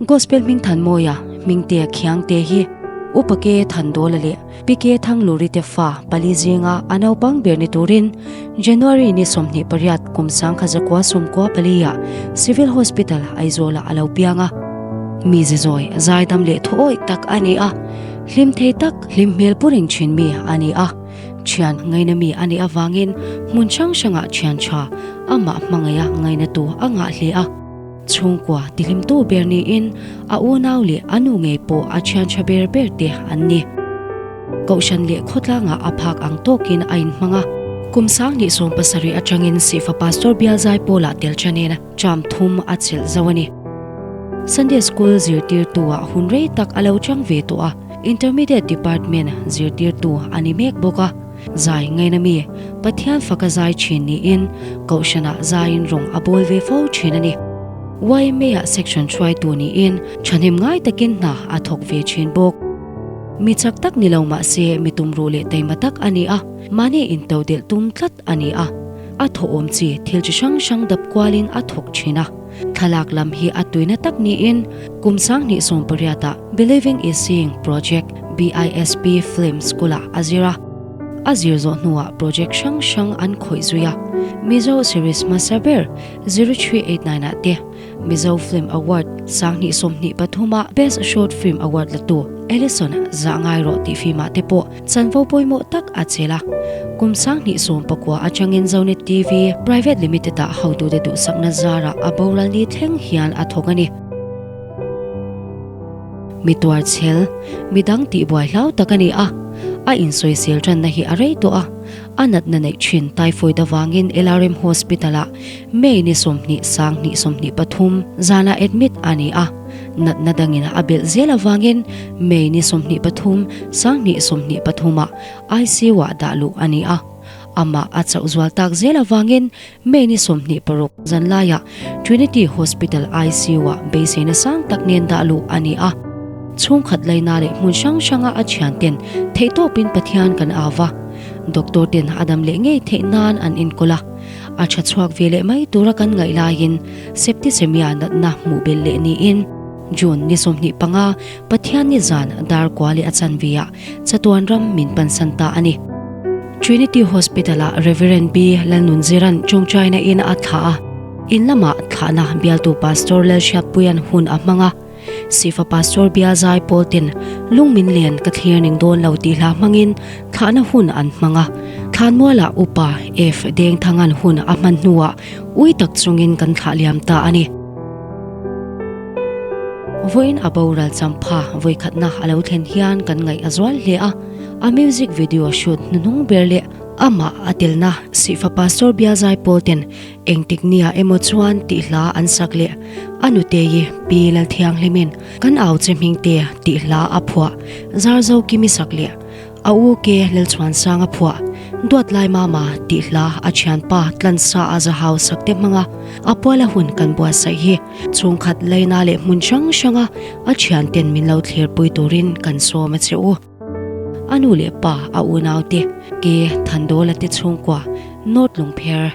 gospel ming than moya ming te khyang te hi upake than do lale pike thang luri te fa palizinga anau pang berni turin January ni somni pariat kumsang khajakwa somkwa palia civil hospital aizola alaupianga mi zizoi zaidam le thoi tak ani a hlim thei tak hlim mel puring chin mi ani a chian ngaina mi ani awangin munchang shanga chian cha ama mangaya ngaina tu anga hle a chungkwa tilim tu berni in a unaw le anu ngei po a chian cha ber te anni kaushan le khotla nga aphak ang tokin ain manga kumsang ni som pasari atangin sifa pastor biazai pola telchanena cham thum achil zawani Sunday school zirtir tuwa hunrei tak alo chang ve to a intermediate department zirtir tu animek boka zai ngaina mi pathian fakazai chin ni in kaushana zain rong abol ve fo chinani wai meya section try tu ni in chanim ngai takin na athok ve chin bok mi chak tak nilawma se mitum rule taimatak ani a mani in tawdel tum tlat ani a atho om chi thil chi sang sang dap kwalin athok china thalak lam hi atuina tak ni in kumsang ni som pariata believing is seeing project BISP film skula azir zo nuwa project shang shang an khoi zuya mizo series masaber 0389 ate mizo film award sangni somni pathuma best short film award latu Ellison zangai ro ti fi ma tepo chanvo poimo tak achela kumsang ni som pakwa achangin zone TV private limited ta hautu de du sakna zara aboral ni theng hian athogani mitwar chel midang ti boy lau takani a insoi sel tran na hi arei to anat na nei chin typhoid awangin LRM hospitala me ni somni pathum zana admit ani nat nadangina abel zela wangin me ni somni pathum sangni somni pathuma ICU wa dalu ani ama acha uzwal tak zela wangin me ni somni parok zanlaya Trinity Hospital ICU wa besena sang taknen dalu ani chung khat laina le mun sang sanga achian ten theito pin pathian kan awa doctor ten adam le ngei theinan an in kola acha chuak vele mai tura kan ngai lain septicemia na mu bel le ni in June ni somni panga pathian ni zan dar kwali achan via chatuan ram min pan santa ani Trinity Hospital Reverend B Lanunziran chungchaina in atha in lama thana bialtu pastor le shapuyan hun amanga sifa pastor biazai poltin lungmin len kathierning don lauti la mangin thana hun an manga thanmola upa f deng thangan hun aman nuwa ui tak chungin kan thaliam ta ani voin abaural champha voi khatna alo thlen hian kan ngai azwal le a music video shoot nung berle ama atilna sifa pastor biazai polten engtiknia emochuan ti hla ansakle anuteyi pilal thiang hlemin kan au cheming te ti hla aphwa zarzo kimi sakle au ke lel chuan sanga phwa dot lai mama ti hla achian pa tlansa aza house sakte manga apola hun kan bua sai hi chungkhat leina le munchang shanga achian ten min lo thler pui turin kan so ma cheu anu le pa a unaute ke thandola te chungkwa not lungpher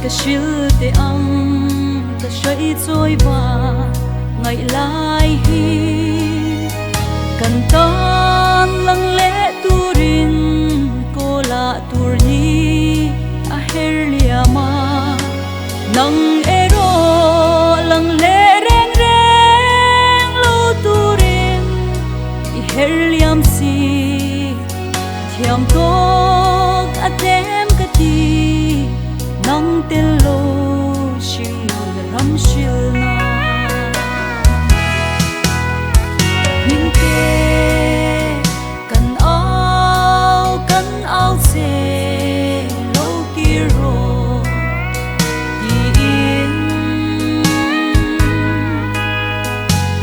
ta shil te ang ta shai choi wa ngai lai hi kan tan lang le turin ko la tur ni a her liama nang ero lang le reng reng lo turin i her liam si thiam tok atem ka ti nang tel lo shil ram shil na ning te kan ao se lo ki ro ti in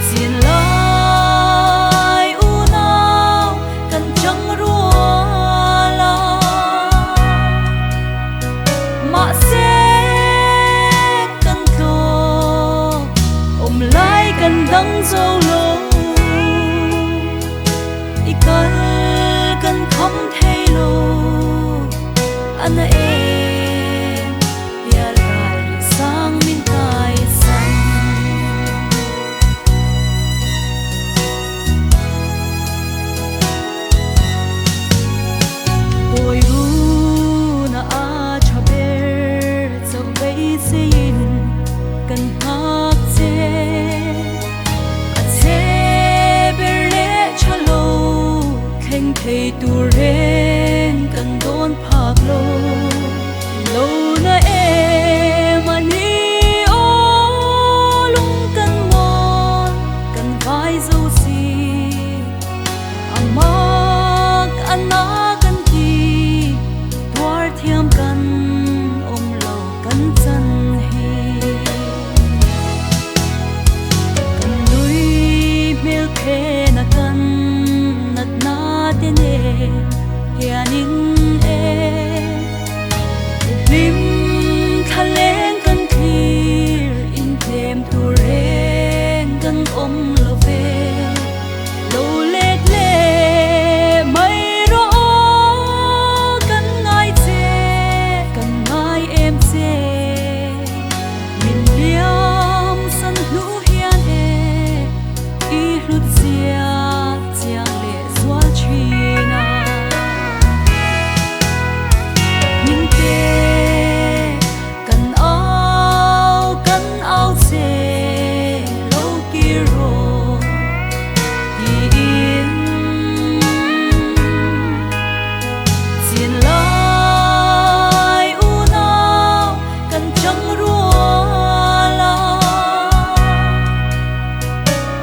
sin lai u nao kan chang rua la ma se kan to lai kan dang zo lo ikal kan khom thei lo ana e yar kai sang min kai san boy ru na a chaber chau bei sein kan hak che thei tu ren kan don phak lo na mani o lung kan mon kan vai zo si amak ana kan ti twar thiam kan om lo kan chan hi kan lui mel khe na kan tene hianin lim thaleng kan clear in them tu ren kan om lo ve lo let le mai ro kan ngai che kan ngai em che min liam san lu hian i hlut sia chiang le swal china ning te kan ao se lo ki ro ti in sin lai u nao kan chang rua la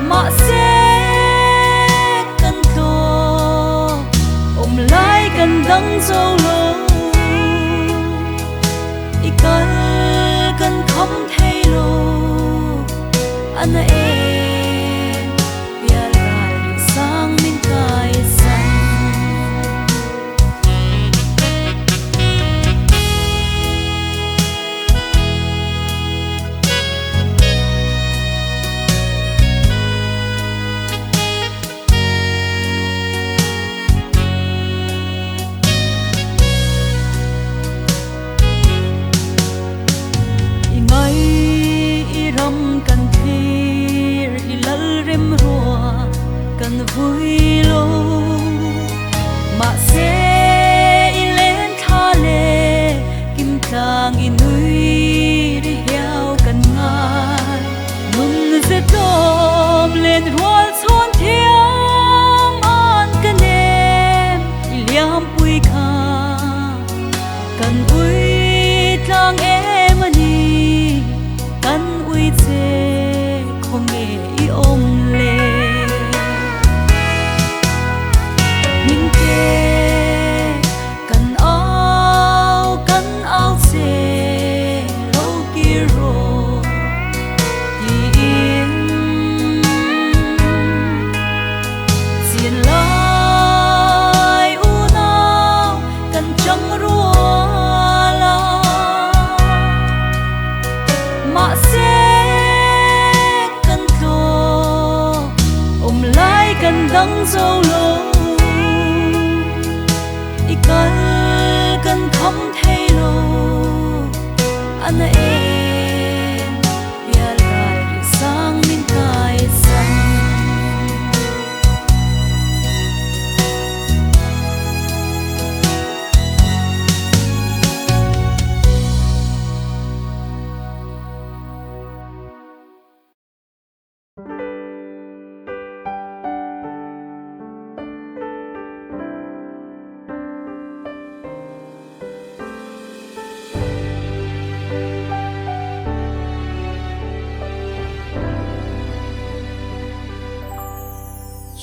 ma se lai kan dang zo lo ikal kan khom thei lo ana e yar kai sang min kai san kan thir hilal rem rua kan vui lo ma se ilen thale kim tang inui ri hiao kan ngai nun se tom len rual chon thiam an kanem iliam pui kha kan ui tlang emani kan ui che không nghe i om le ning te kan ao se lo ki ro ti in sin lai u nao kan chang rua la ma se kan dang zo lo ikal kan khom thei lo na em bia lai sang min kai sang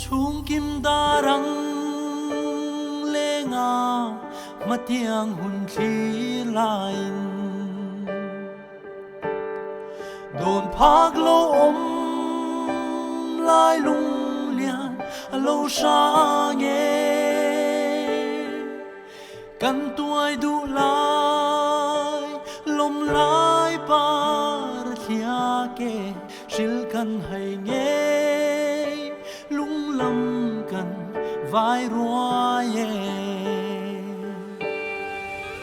chung kim darang lenga matiang hun thi lain don phak lo om lai lung lian lo sha nge kan tuai du lai lom lai par thia ke sil kan hai nge lâm cần vai rua ye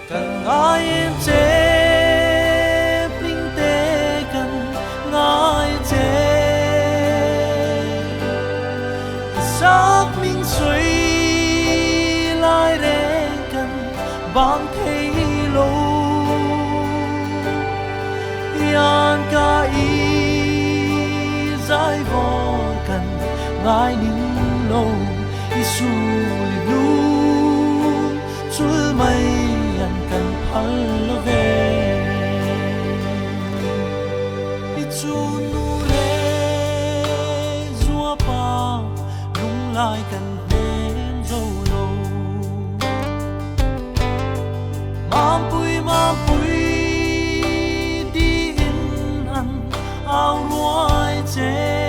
cần ai em chế linh tê cần ngài chế sắc minh suy lại để cần bằng thấy lâu yan ca ý giải vô cần ngài nín lâu Isu lu chul mai yan kan phal ve Isu nu le zua pa lung lai kan hem zo lo mam pui đi in an ao nuai che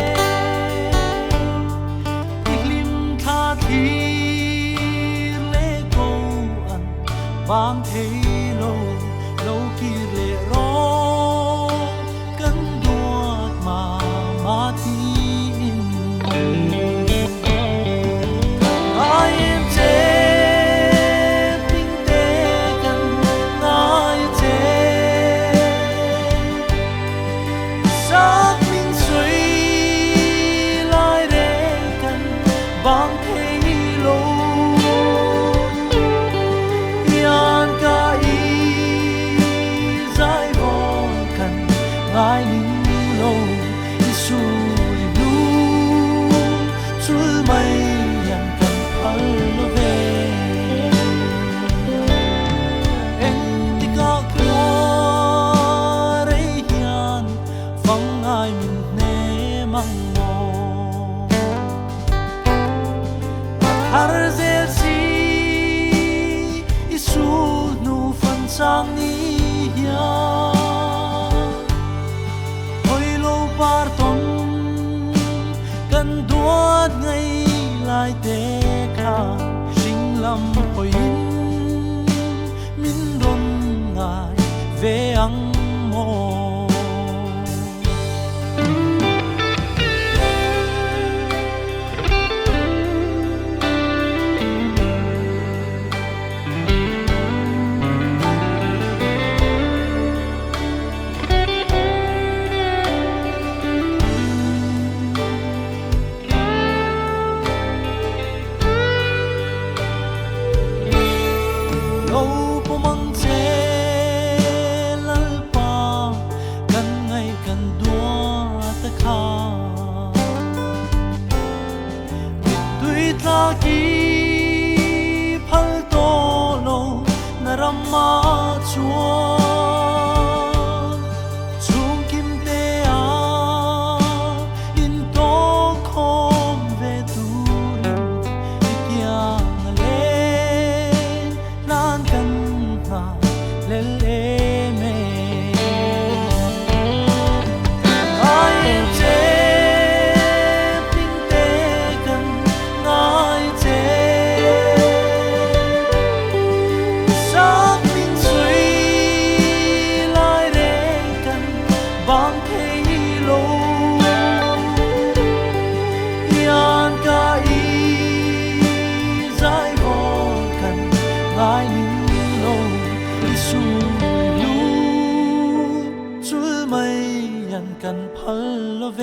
vang thấy lâu lâu kia lệ ro cân đuột mà tin ai em chế tinh tế cần ai chế sắc minh suy lại để cần vang thấy lâu ai nín lâu Isu lu chul mai yan kan phal ve en ti ka klo re hian phang ai min ne mang mo har zel si Isu nu fan sang ni hian parton kan duat ngay lai te kha sing lam hoin min don ngai ve ang mo ki phal to lo narama chua chung kim te a in to khom ve turin ikyang le nan kan ha le le me ai nín lâu Isu lu กันพัลโลเว